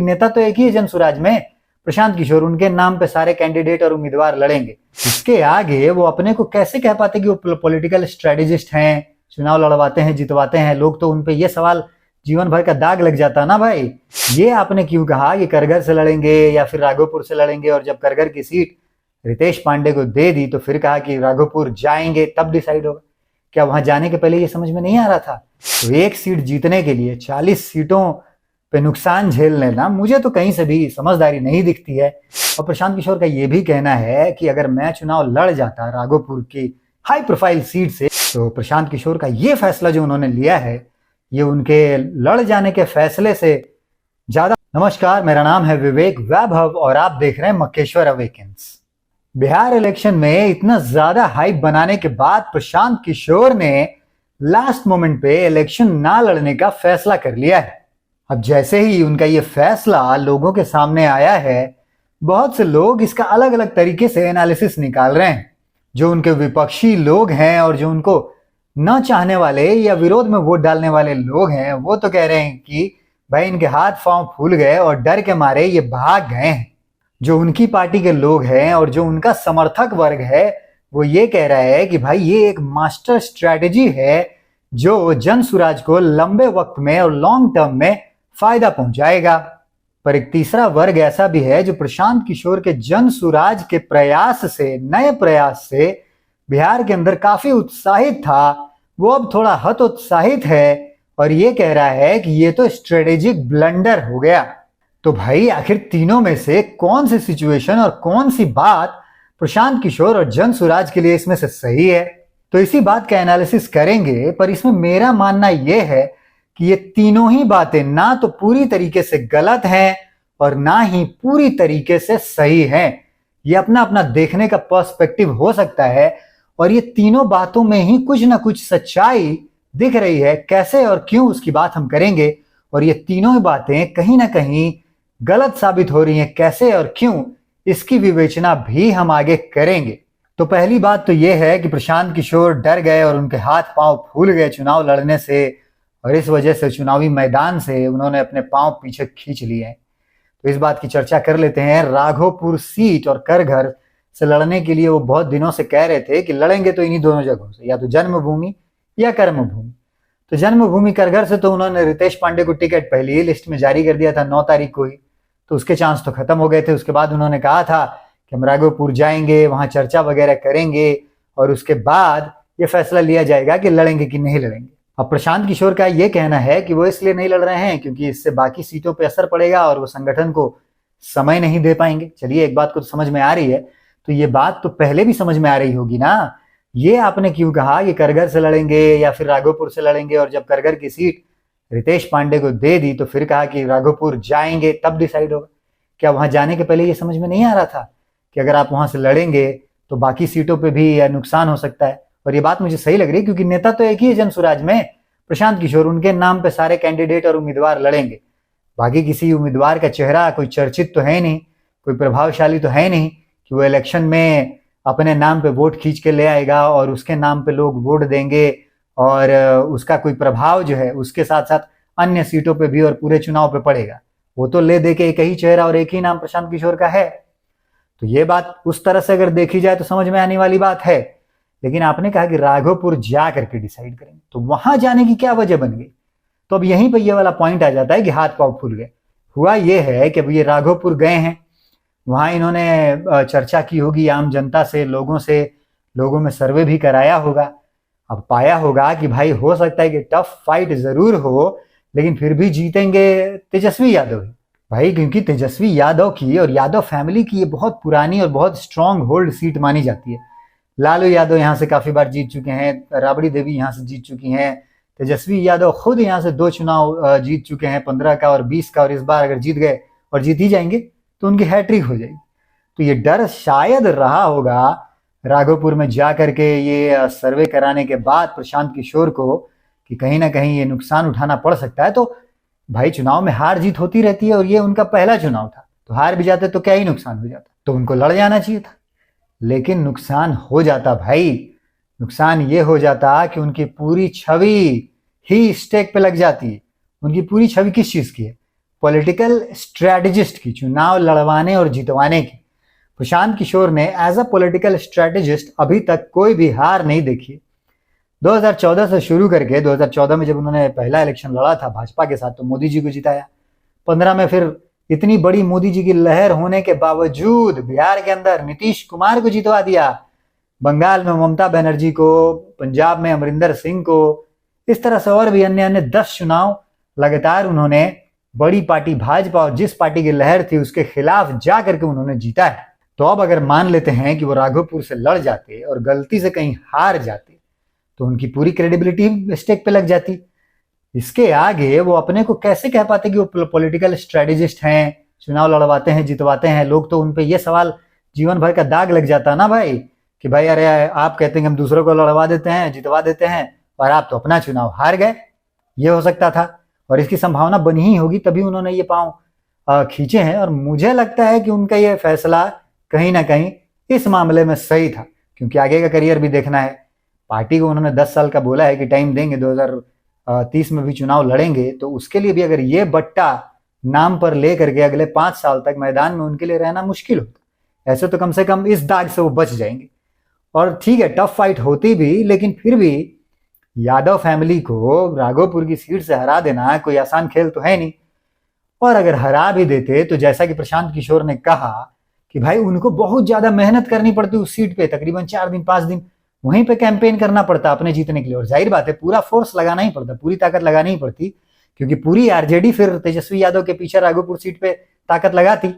नेता तो एक ही है जनसुराज में, प्रशांत किशोर। उनके नाम पे सारे कैंडिडेट और उम्मीदवार लड़ेंगे। इसके आगे वो अपने को कैसे कह पाते कि वो पॉलिटिकल स्ट्रेटेजिस्ट हैं, चुनाव लड़वाते हैं, जितवाते हैं लोग। तो उनपे ये सवाल जीवन भर का दाग लग जाता ना भाई। ये आपने क्यों कहा कि करगर से लड़ेंगे या फिर राघोपुर से लड़ेंगे, और जब करगर की सीट रितेश पांडे को दे दी तो फिर कहा कि राघोपुर जाएंगे तब डिसाइड होगा। क्या वहां जाने के पहले ये समझ में नहीं आ रहा था? तो एक सीट जीतने के लिए 40 सीटों पे नुकसान झेल लेना, मुझे तो कहीं से भी समझदारी नहीं दिखती है। और प्रशांत किशोर का ये भी कहना है कि अगर मैं चुनाव लड़ जाता राघोपुर की हाई प्रोफाइल सीट से, तो प्रशांत किशोर का ये फैसला जो उन्होंने लिया है, ये उनके लड़ जाने के फैसले से ज्यादा। नमस्कार, मेरा नाम है विवेक वैभव और आप देख रहे हैं मक्केश्वर अवेकेंस। बिहार इलेक्शन में इतना ज्यादा हाइप बनाने के बाद प्रशांत किशोर ने लास्ट मोमेंट पे इलेक्शन ना लड़ने का फैसला कर लिया है। अब जैसे ही उनका ये फैसला लोगों के सामने आया है, बहुत से लोग इसका अलग अलग तरीके से एनालिसिस निकाल रहे हैं। जो उनके विपक्षी लोग हैं और जो उनको न चाहने वाले या विरोध में वोट डालने वाले लोग हैं, वो तो कह रहे हैं कि भाई इनके हाथ पांव फूल गए और डर के मारे ये भाग गए हैं। जो उनकी पार्टी के लोग हैं और जो उनका समर्थक वर्ग है, वो ये कह रहा है कि भाई ये एक मास्टर स्ट्रैटेजी है जो जनसुराज को लंबे वक्त में और लॉन्ग टर्म में फायदा पहुंचाएगा। पर एक तीसरा वर्ग ऐसा भी है जो प्रशांत किशोर के जनसुराज के प्रयास से, नए प्रयास से बिहार के अंदर काफी उत्साहित था। वो अब थोड़ा हतोत्साहित है और ये कह रहा है कि ये तो स्ट्रेटेजिक ब्लंडर हो गया। तो भाई आखिर तीनों में से कौन सी सिचुएशन और कौन सी बात प्रशांत किशोर और जनसुराज के लिए इसमें से सही है? तो इसी बात का एनालिसिस करेंगे। पर इसमें मेरा मानना यह है कि ये तीनों ही बातें ना तो पूरी तरीके से गलत हैं और ना ही पूरी तरीके से सही हैं। ये अपना अपना देखने का पर्सपेक्टिव हो सकता है और ये तीनों बातों में ही कुछ ना कुछ सच्चाई दिख रही है। कैसे और क्यों, उसकी बात हम करेंगे। और ये तीनों ही बातें कहीं ना कहीं गलत साबित हो रही हैं, कैसे और क्यों, इसकी विवेचना भी हम आगे करेंगे। तो पहली बात तो यह है कि प्रशांत किशोर डर गए और उनके हाथ पांव फूल गए चुनाव लड़ने से, और इस वजह से चुनावी मैदान से उन्होंने अपने पांव पीछे खींच लिए हैं। तो इस बात की चर्चा कर लेते हैं। राघोपुर सीट और करघर से लड़ने के लिए वो बहुत दिनों से कह रहे थे कि लड़ेंगे तो इन्हीं दोनों जगहों से, या तो जन्मभूमि या कर्मभूमि। तो जन्मभूमि करघर से तो उन्होंने रितेश पांडे को टिकट पहले ही लिस्ट में जारी कर दिया था 9 तारीख को ही, तो उसके चांस तो खत्म हो गए थे। उसके बाद उन्होंने कहा था कि हम राघोपुर जाएंगे, वहां चर्चा वगैरह करेंगे और उसके बाद ये फैसला लिया जाएगा कि लड़ेंगे कि नहीं लड़ेंगे। अब प्रशांत किशोर का ये कहना है कि वो इसलिए नहीं लड़ रहे हैं क्योंकि इससे बाकी सीटों पर असर पड़ेगा और वो संगठन को समय नहीं दे पाएंगे। चलिए, एक बात को तो समझ में आ रही है, तो ये बात तो पहले भी समझ में आ रही होगी ना। ये आपने क्यों कहा कि करगर से लड़ेंगे या फिर राघोपुर से लड़ेंगे, और जब करगर की सीट रितेश पांडे को दे दी तो फिर कहा कि राघोपुर जाएंगे तब डिसाइड होगा। क्या वहां जाने के पहले ये समझ में नहीं आ रहा था कि अगर आप वहां से लड़ेंगे तो बाकी सीटों पे भी नुकसान हो सकता है? और ये बात मुझे सही लग रही है क्योंकि नेता तो एक ही है जनसुराज में, प्रशांत किशोर। उनके नाम पे सारे कैंडिडेट और उम्मीदवार लड़ेंगे। बाकी किसी उम्मीदवार का चेहरा कोई चर्चित तो है नहीं, कोई प्रभावशाली तो है नहीं कि वो इलेक्शन में अपने नाम पे वोट खींच के ले आएगा और उसके नाम पे लोग वोट देंगे और उसका कोई प्रभाव जो है उसके साथ साथ अन्य सीटों पे भी और पूरे चुनाव पे पड़ेगा। वो तो ले दे के एक ही चेहरा और एक ही नाम प्रशांत किशोर का है। तो ये बात उस तरह से अगर देखी जाए तो समझ में आने वाली बात है। लेकिन आपने कहा कि राघोपुर जा करके डिसाइड करेंगे, तो वहां जाने की क्या वजह बन गई? तो अब यहीं पर ये वाला पॉइंट आ जाता है कि हाथ पांव फूल गए। हुआ ये है कि अब ये राघोपुर गए हैं, वहां इन्होंने चर्चा की होगी आम जनता से, लोगों में सर्वे भी कराया होगा। अब पाया होगा कि भाई हो सकता है कि टफ फाइट जरूर हो, लेकिन फिर भी जीतेंगे तेजस्वी यादव ही भाई, क्योंकि तेजस्वी यादव की और यादव फैमिली की ये बहुत पुरानी और बहुत स्ट्रांग होल्ड सीट मानी जाती है। लालू यादव यहाँ से काफी बार जीत चुके हैं, राबड़ी देवी यहाँ से जीत चुकी हैं, तेजस्वी यादव खुद यहाँ से 2 चुनाव जीत चुके हैं, 15 का और 20 का, और इस बार अगर जीत गए और जीत ही जाएंगे तो उनकी हैट्रिक हो जाएगी। तो ये डर शायद रहा होगा राघोपुर में जा करके ये सर्वे कराने के बाद प्रशांत किशोर को कि कहीं ना कहीं ये नुकसान उठाना पड़ सकता है। तो भाई चुनाव में हार जीत होती रहती है और ये उनका पहला चुनाव था, तो हार भी जाते तो क्या ही नुकसान हो जाता, तो उनको लड़ जाना चाहिए था। लेकिन नुकसान हो जाता भाई, नुकसान ये हो जाता कि उनकी पूरी छवि ही स्टेक पे लग जाती है। उनकी पूरी छवि किस चीज की है? पॉलिटिकल स्ट्रेटजिस्ट की, चुनाव लड़वाने और जितवाने की। प्रशांत किशोर ने एज अ पॉलिटिकल स्ट्रेटजिस्ट अभी तक कोई भी हार नहीं देखी है। 2014 से शुरू करके 2014 में जब उन्होंने पहला इलेक्शन लड़ा था भाजपा के साथ तो मोदी जी को जिताया। 15 में फिर इतनी बड़ी मोदी जी की लहर होने के बावजूद बिहार के अंदर नीतीश कुमार को जितवा दिया, बंगाल में ममता बनर्जी को, पंजाब में अमरिंदर सिंह को, इस तरह से और भी अन्य अन्य 10 चुनाव लगातार उन्होंने बड़ी पार्टी भाजपा और जिस पार्टी की लहर थी उसके खिलाफ जा करके उन्होंने जीता है। तो अब अगर मान लेते हैं कि वो राघोपुर से लड़ जाते और गलती से कहीं हार जाते तो उनकी पूरी क्रेडिबिलिटी स्टेक पे लग जाती। इसके आगे वो अपने को कैसे कह पाते कि वो पॉलिटिकल स्ट्रेटेजिस्ट हैं, चुनाव लड़वाते हैं, जितवाते हैं। लोग तो उन पे ये सवाल जीवन भर का दाग लग जाता ना भाई कि भाई अरे आप कहते हैं हम दूसरों को लड़वा देते हैं, जितवा देते हैं और आप तो अपना चुनाव हार गए। ये हो सकता था और इसकी संभावना बनी ही होगी, तभी उन्होंने ये पांव खींचे हैं। और मुझे लगता है कि उनका ये फैसला कहीं ना कहीं इस मामले में सही था, क्योंकि आगे का करियर भी देखना है। पार्टी को उन्होंने 10 साल का बोला है कि टाइम देंगे, 2030 में भी चुनाव लड़ेंगे, तो उसके लिए भी अगर ये बट्टा नाम पर ले करके अगले 5 साल तक मैदान में उनके लिए रहना मुश्किल होता। ऐसे तो कम से कम इस दाग से वो बच जाएंगे। और ठीक है, टफ फाइट होती भी, लेकिन फिर भी यादव फैमिली को राघोपुर की सीट से हरा देना कोई आसान खेल तो है नहीं। और अगर हरा भी देते तो जैसा कि प्रशांत किशोर ने कहा कि भाई उनको बहुत ज्यादा मेहनत करनी पड़ती उस सीट पे, तकरीबन 4 दिन 5 दिन वहीं पे कैंपेन करना पड़ता अपने जीतने के लिए। और जाहिर बात है पूरा फोर्स लगाना ही पड़ता, पूरी ताकत लगानी ही पड़ती, क्योंकि पूरी आरजेडी फिर तेजस्वी यादव के पीछे राघोपुर सीट पे ताकत लगाती।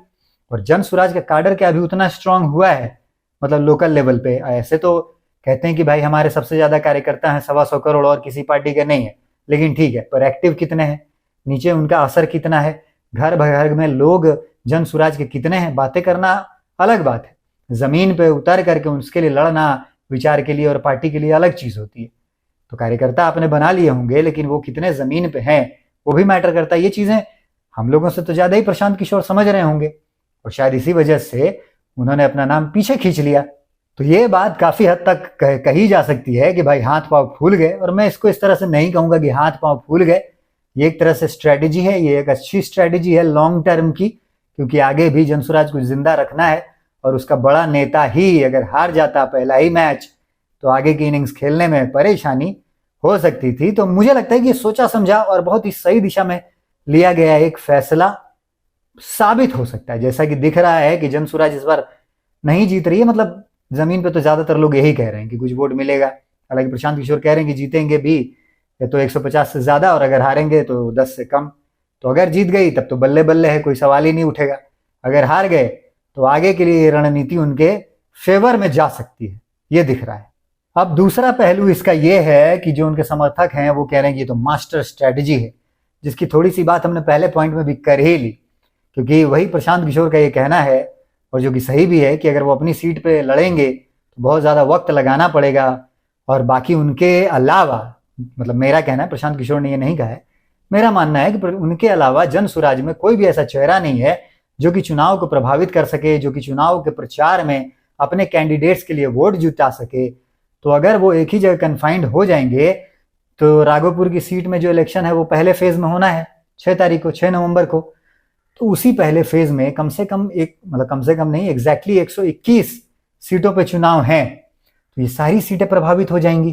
और जन स्वराज का काडर क्या अभी उतना स्ट्रांग हुआ है, मतलब लोकल लेवल पे। ऐसे तो कहते हैं कि भाई हमारे सबसे ज्यादा कार्यकर्ता हैं 125 करोड़ और किसी पार्टी के नहीं है, लेकिन ठीक है, पर एक्टिव कितने हैं, नीचे उनका असर कितना है, घर घर में लोग जन स्वराज के कितने हैं। बातें करना अलग बात है, जमीन पे उतर करके उसके लिए लड़ना विचार के लिए और पार्टी के लिए अलग चीज होती है। तो कार्यकर्ता आपने बना लिए होंगे, लेकिन वो कितने जमीन पे हैं वो भी मैटर करता है। ये चीजें हम लोगों से तो ज्यादा ही प्रशांत किशोर समझ रहे होंगे और शायद इसी वजह से उन्होंने अपना नाम पीछे खींच लिया। तो ये बात काफी हद तक कही जा सकती है कि भाई हाथ पांव फूल गए। और मैं इसको इस तरह से नहीं कहूंगा कि हाथ पांव फूल गए, ये एक तरह से स्ट्रेटेजी है, ये एक अच्छी स्ट्रेटेजी है लॉन्ग टर्म की, क्योंकि आगे भी जनसुराज को जिंदा रखना है। और उसका बड़ा नेता ही अगर हार जाता पहला ही मैच तो आगे की इनिंग्स खेलने में परेशानी हो सकती थी। तो मुझे लगता है कि ये सोचा समझा और बहुत ही सही दिशा में लिया गया एक फैसला साबित हो सकता है। जैसा कि दिख रहा है कि जनसुराज इस बार नहीं जीत रही है, मतलब जमीन पे तो ज्यादातर लोग यही कह रहे हैं कि कुछ वोट मिलेगा। हालांकि प्रशांत किशोर कह रहे हैं कि जीतेंगे भी तो 150 से ज्यादा और अगर हारेंगे तो 10 से कम। तो अगर जीत गई तब तो बल्ले बल्ले है, कोई सवाल ही नहीं उठेगा। अगर हार गए तो आगे के लिए रणनीति उनके फेवर में जा सकती है, ये दिख रहा है। अब दूसरा पहलू इसका ये है कि जो उनके समर्थक हैं वो कह रहे हैं कि ये तो मास्टर स्ट्रेटजी है, जिसकी थोड़ी सी बात हमने पहले पॉइंट में भी कर ही ली, क्योंकि वही प्रशांत किशोर का ये कहना है और जो कि सही भी है कि अगर वो अपनी सीट पे लड़ेंगे तो बहुत ज्यादा वक्त लगाना पड़ेगा। और बाकी उनके अलावा, मतलब मेरा कहना है, प्रशांत किशोर ने ये नहीं कहा है, मेरा मानना है कि उनके अलावा जन स्वराज में कोई भी ऐसा चेहरा नहीं है जो कि चुनाव को प्रभावित कर सके, जो कि चुनाव के प्रचार में अपने कैंडिडेट्स के लिए वोट जुटा सके। तो अगर वो एक ही जगह कन्फाइंड हो जाएंगे तो राघोपुर की सीट में जो इलेक्शन है वो पहले फेज में होना है 6 तारीख को, 6 नवंबर को। तो उसी पहले फेज में कम से कम नहीं, एग्जैक्टली 121 सीटों पे चुनाव हैं। तो ये सारी सीटें प्रभावित हो जाएंगी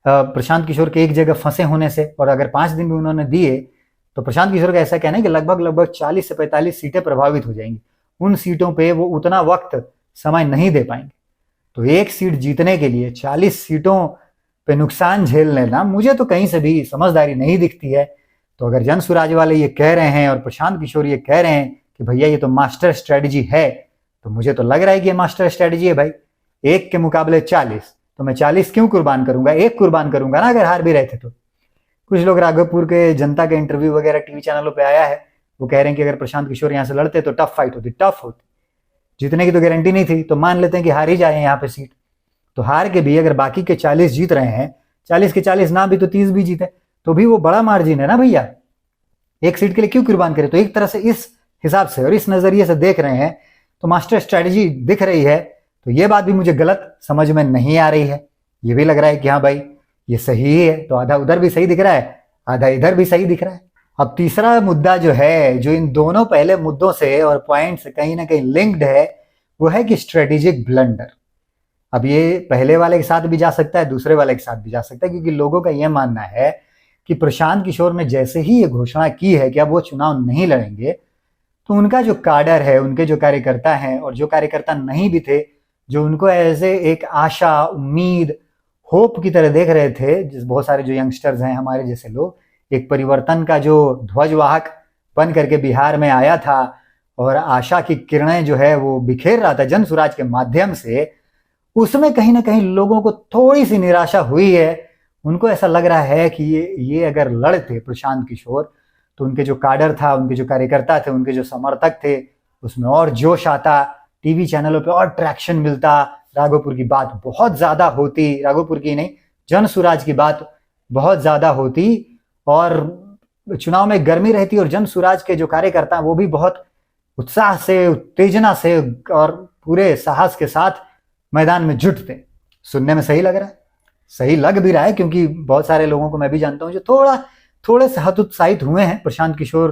प्रशांत किशोर के एक जगह फंसे होने से। और अगर 5 दिन भी उन्होंने दिए तो प्रशांत किशोर का ऐसा कहना है कि लगभग 40 से 45 सीटें प्रभावित हो जाएंगी। उन सीटों पे वो उतना वक्त समय नहीं दे पाएंगे। तो एक सीट जीतने के लिए 40 सीटों पे नुकसान झेल लेना मुझे तो कहीं से भी समझदारी नहीं दिखती है। तो अगर जन स्वराज वाले ये कह रहे हैं और प्रशांत किशोर ये कह रहे हैं कि भैया ये तो मास्टर स्ट्रेटजी है, तो मुझे तो लग रहा है कि ये मास्टर स्ट्रेटजी है भाई। 1 के मुकाबले 40, तो मैं 40 क्यों कुर्बान करूंगा, 1 कुर्बान करूंगा ना अगर हार भी रहे थे तो। कुछ लोग राघोपुर के जनता के इंटरव्यू वगैरह टीवी चैनलों पे आया है, वो कह रहे हैं कि अगर प्रशांत किशोर यहाँ से लड़ते तो टफ फाइट होती, टफ होती, जीतने की तो गारंटी नहीं थी। तो मान लेते हैं कि हार ही जाए यहाँ पे सीट, तो हार के भी अगर बाकी के 40 जीत रहे हैं, 40 के 40 ना भी तो 30 भी जीते तो भी वो बड़ा मार्जिन है ना भैया। 1 सीट के लिए क्यों कुर्बान करे। तो एक तरह से इस हिसाब से और इस नजरिए से देख रहे हैं तो मास्टर स्ट्रेटजी दिख रही है। तो ये बात भी मुझे गलत समझ में नहीं आ रही है। ये भी लग रहा है कि हाँ भाई ये सही है, तो आधा उधर भी सही दिख रहा है, आधा इधर भी सही दिख रहा है। अब तीसरा मुद्दा जो है, जो इन दोनों पहले मुद्दों से और पॉइंट से कहीं ना कहीं लिंक्ड है, वो है कि स्ट्रेटेजिक ब्लंडर। अब ये पहले वाले के साथ भी जा सकता है, दूसरे वाले के साथ भी जा सकता है, क्योंकि लोगों का यह मानना है कि प्रशांत किशोर ने जैसे ही ये घोषणा की है कि अब वो चुनाव नहीं लड़ेंगे, तो उनका जो काडर है, उनके जो कार्यकर्ता हैं और जो कार्यकर्ता नहीं भी थे, जो उनको ऐसे एक आशा, उम्मीद, होप की तरह देख रहे थे, जिस बहुत सारे जो यंगस्टर्स हैं हमारे जैसे लोग, एक परिवर्तन का जो ध्वजवाहक बन करके बिहार में आया था और आशा की किरणें जो है वो बिखेर रहा था जन सुराज के माध्यम से, उसमें कहीं ना कहीं लोगों को थोड़ी सी निराशा हुई है। उनको ऐसा लग रहा है कि ये अगर लड़ते प्रशांत किशोर, तो उनके जो काडर था, उनके जो कार्यकर्ता थे, उनके जो समर्थक थे, उसमें और जोश आता, टीवी चैनलों पे और ट्रैक्शन मिलता, राघोपुर की बात बहुत ज्यादा होती, राघोपुर की नहीं, जन सुराज की बात बहुत ज्यादा होती, और चुनाव में गर्मी रहती और जन सुराज के जो कार्यकर्ता वो भी बहुत उत्साह से, उत्तेजना से और पूरे साहस के साथ मैदान में जुटते। सुनने में सही लग रहा है, सही लग भी रहा है, क्योंकि बहुत सारे लोगों को मैं भी जानता हूं जो थोड़े से हतोत्साहित हुए हैं प्रशांत किशोर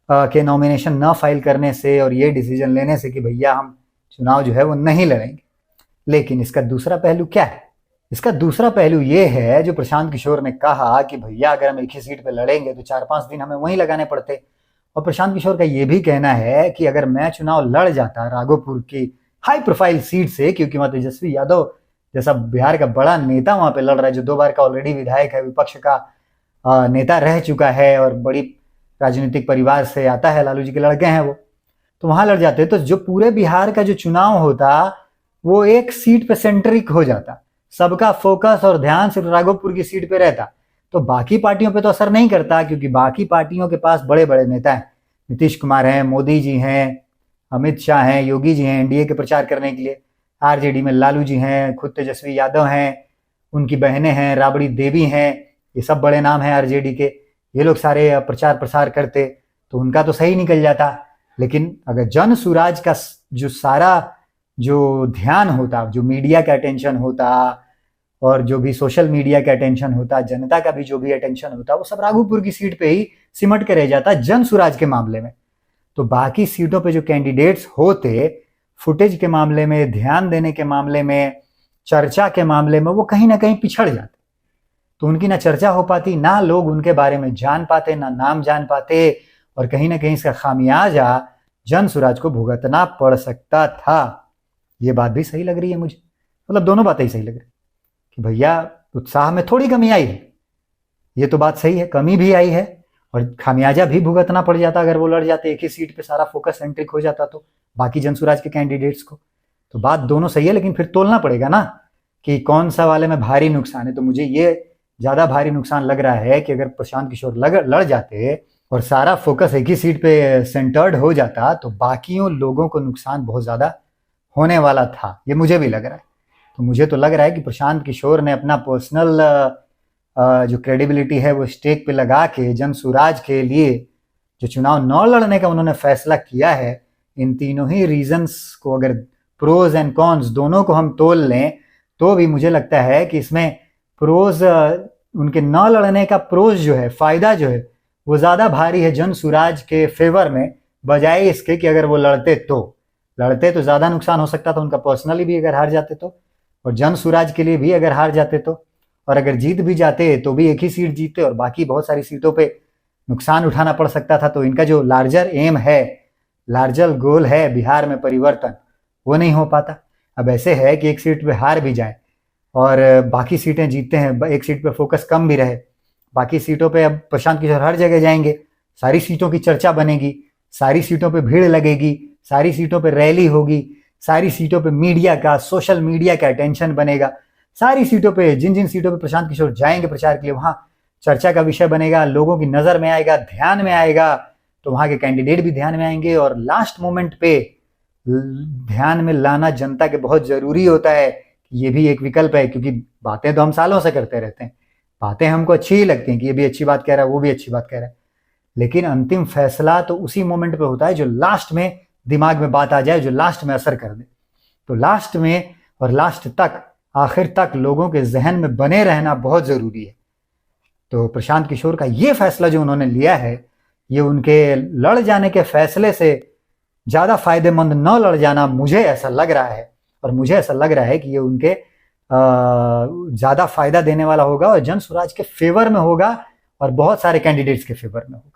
के नॉमिनेशन न फाइल करने से और ये डिसीजन लेने से कि भैया हम चुनाव जो है वो नहीं लड़ेंगे। लेकिन इसका दूसरा पहलू क्या है? इसका दूसरा पहलू ये है, जो प्रशांत किशोर ने कहा कि भैया अगर हम एक ही सीट पे लड़ेंगे तो 4-5 दिन हमें वहीं लगाने पड़ते। और प्रशांत किशोर का ये भी कहना है कि अगर मैं चुनाव लड़ जाता राघोपुर की हाई प्रोफाइल सीट से, क्योंकि वहां तेजस्वी यादव जैसा बिहार का बड़ा नेता वहां पे लड़ रहा है, जो 2 बार का ऑलरेडी विधायक है, विपक्ष का नेता रह चुका है और बड़ी राजनीतिक परिवार से आता है, लालू जी के लड़के हैं वो, तो वहां लड़ जाते तो जो पूरे बिहार का जो चुनाव होता वो एक सीट पे सेंट्रिक हो जाता, सबका फोकस और ध्यान सिर्फ राघोपुर की सीट पे रहता। तो बाकी पार्टियों पे तो असर नहीं करता, क्योंकि बाकी पार्टियों के पास बड़े बड़े नेता हैं, नीतीश कुमार हैं, मोदी जी हैं, अमित शाह हैं, योगी जी हैं एनडीए के प्रचार करने के लिए, आरजेडी में लालू जी हैं, खुद तेजस्वी यादव हैं, उनकी बहनें हैं, राबड़ी देवी हैं, ये सब बड़े नाम हैं आरजेडी के, ये लोग सारे प्रचार प्रसार करते तो उनका तो सही निकल जाता। लेकिन अगर जन सुराज का जो सारा जो ध्यान होता, जो मीडिया का अटेंशन होता और जो भी सोशल मीडिया का अटेंशन होता, जनता का भी जो भी अटेंशन होता, वो सब राघोपुर की सीट पे ही सिमट के रह जाता जन सुराज के मामले में। तो बाकी सीटों पे जो कैंडिडेट्स होते, फुटेज के मामले में, ध्यान देने के मामले में, चर्चा के मामले में, वो कहीं ना कहीं पिछड़ जाते। तो उनकी ना चर्चा हो पाती, ना लोग उनके बारे में जान पाते, ना नाम जान पाते, और कहीं ना कहीं इसका खामियाजा जन सुराज को भुगतना पड़ सकता था। ये बात भी सही लग रही है मुझे, मतलब दोनों बातें ही सही लग रही कि भैया उत्साह में थोड़ी कमी आई है, ये तो बात सही है, कमी भी आई है और खामियाजा भी भुगतना पड़ जाता अगर वो लड़ जाते, एक ही सीट पे सारा फोकस सेंट्रिक हो जाता तो बाकी जनसुराज के कैंडिडेट्स को। तो बात दोनों सही है, लेकिन फिर तोलना पड़ेगा ना कि कौन सा वाले में भारी नुकसान है। तो मुझे ये ज्यादा भारी नुकसान लग रहा है कि अगर प्रशांत किशोर लड़ जाते और सारा फोकस एक ही सीट पे सेंटर्ड हो जाता तो बाकियों लोगों को नुकसान बहुत ज्यादा होने वाला था, ये मुझे भी लग रहा है। तो मुझे तो लग रहा है कि प्रशांत किशोर ने अपना पर्सनल जो क्रेडिबिलिटी है वो स्टेक पे लगा के जन सुराज के लिए जो चुनाव न लड़ने का उन्होंने फैसला किया है, इन तीनों ही रीजंस को अगर प्रोज एंड कॉन्स दोनों को हम तोल लें तो भी मुझे लगता है कि इसमें प्रोज, उनके न लड़ने का प्रोज जो है, फायदा जो है वो ज्यादा भारी है जन सुराज के फेवर में, बजाय इसके कि अगर वो लड़ते तो ज्यादा नुकसान हो सकता था उनका पर्सनली भी अगर हार जाते तो, और जन सुराज के लिए भी अगर हार जाते तो, और अगर जीत भी जाते तो भी एक ही सीट जीतते और बाकी बहुत सारी सीटों पे नुकसान उठाना पड़ सकता था। तो इनका जो लार्जर एम है, लार्जर गोल है बिहार में परिवर्तन, वो नहीं हो पाता। अब ऐसे है कि एक सीट पे हार भी जाए और बाकी सीटें जीतते हैं, एक सीट पे फोकस कम भी रहे, बाकी सीटों पे अब प्रशांत किशोर हर जगह जाएंगे, सारी सीटों की चर्चा बनेगी, सारी सीटों पे भीड़ लगेगी, सारी सीटों पे रैली होगी, सारी सीटों पे मीडिया का, सोशल मीडिया का अटेंशन बनेगा, सारी सीटों पे जिन सीटों पे प्रशांत किशोर जाएंगे प्रचार के लिए वहां चर्चा का विषय बनेगा, लोगों की नजर में आएगा, ध्यान में आएगा, तो वहां के कैंडिडेट भी ध्यान में आएंगे। और लास्ट मोमेंट पे ध्यान में लाना जनता के बहुत जरूरी होता है, ये भी एक विकल्प है, क्योंकि बातें तो हम सालों से करते रहते हैं, बातें हमको अच्छी ही लगती हैं कि ये भी अच्छी बात कह रहा है, वो भी अच्छी बात कह रहा है, लेकिन अंतिम फैसला तो उसी मोमेंट पे होता है जो लास्ट में दिमाग में बात आ जाए, जो लास्ट में असर कर दे। तो लास्ट में और लास्ट तक, आखिर तक लोगों के जहन में बने रहना बहुत जरूरी है। तो प्रशांत किशोर का ये फैसला जो उन्होंने लिया है ये उनके लड़ जाने के फैसले से ज़्यादा फायदेमंद न लड़ जाना मुझे ऐसा लग रहा है, और मुझे ऐसा लग रहा है कि ये उनके ज़्यादा फायदा देने वाला होगा और जन स्वराज के फेवर में होगा और बहुत सारे कैंडिडेट्स के फेवर में होगा।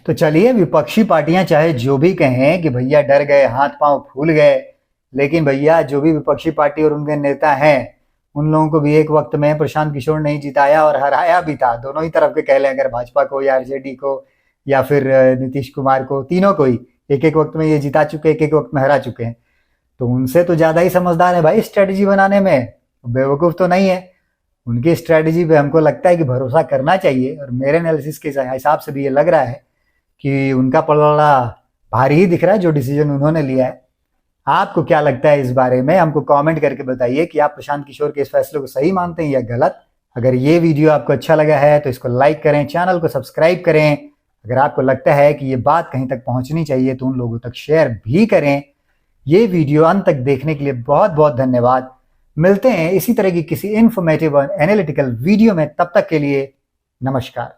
तो चलिए, विपक्षी पार्टियां चाहे जो भी कहें कि भैया डर गए, हाथ पांव फूल गए, लेकिन भैया जो भी विपक्षी पार्टी और उनके नेता हैं, उन लोगों को भी एक वक्त में प्रशांत किशोर नहीं जिताया और हराया भी था। दोनों ही तरफ के कह लें, अगर भाजपा को या आरजेडी को या फिर नीतीश कुमार को, तीनों को ही एक एक वक्त में ये जिता चुके, एक एक वक्त में हरा चुके हैं। तो उनसे तो ज़्यादा ही समझदार है भाई स्ट्रेटजी बनाने में, बेवकूफ़ तो नहीं है। उनकी स्ट्रेटजी पे हमको लगता है कि भरोसा करना चाहिए, और मेरे एनालिसिस के हिसाब से भी ये लग रहा है कि उनका पलड़ा भारी ही दिख रहा है जो डिसीजन उन्होंने लिया है। आपको क्या लगता है इस बारे में? हमको कमेंट करके बताइए कि आप प्रशांत किशोर के इस फैसले को सही मानते हैं या गलत। अगर ये वीडियो आपको अच्छा लगा है तो इसको लाइक करें, चैनल को सब्सक्राइब करें। अगर आपको लगता है कि ये बात कहीं तक पहुंचनी चाहिए तो उन लोगों तक शेयर भी करें। ये वीडियो अंत तक देखने के लिए बहुत बहुत धन्यवाद। मिलते हैं इसी तरह की किसी इन्फॉर्मेटिव और एनालिटिकल वीडियो में, तब तक के लिए नमस्कार।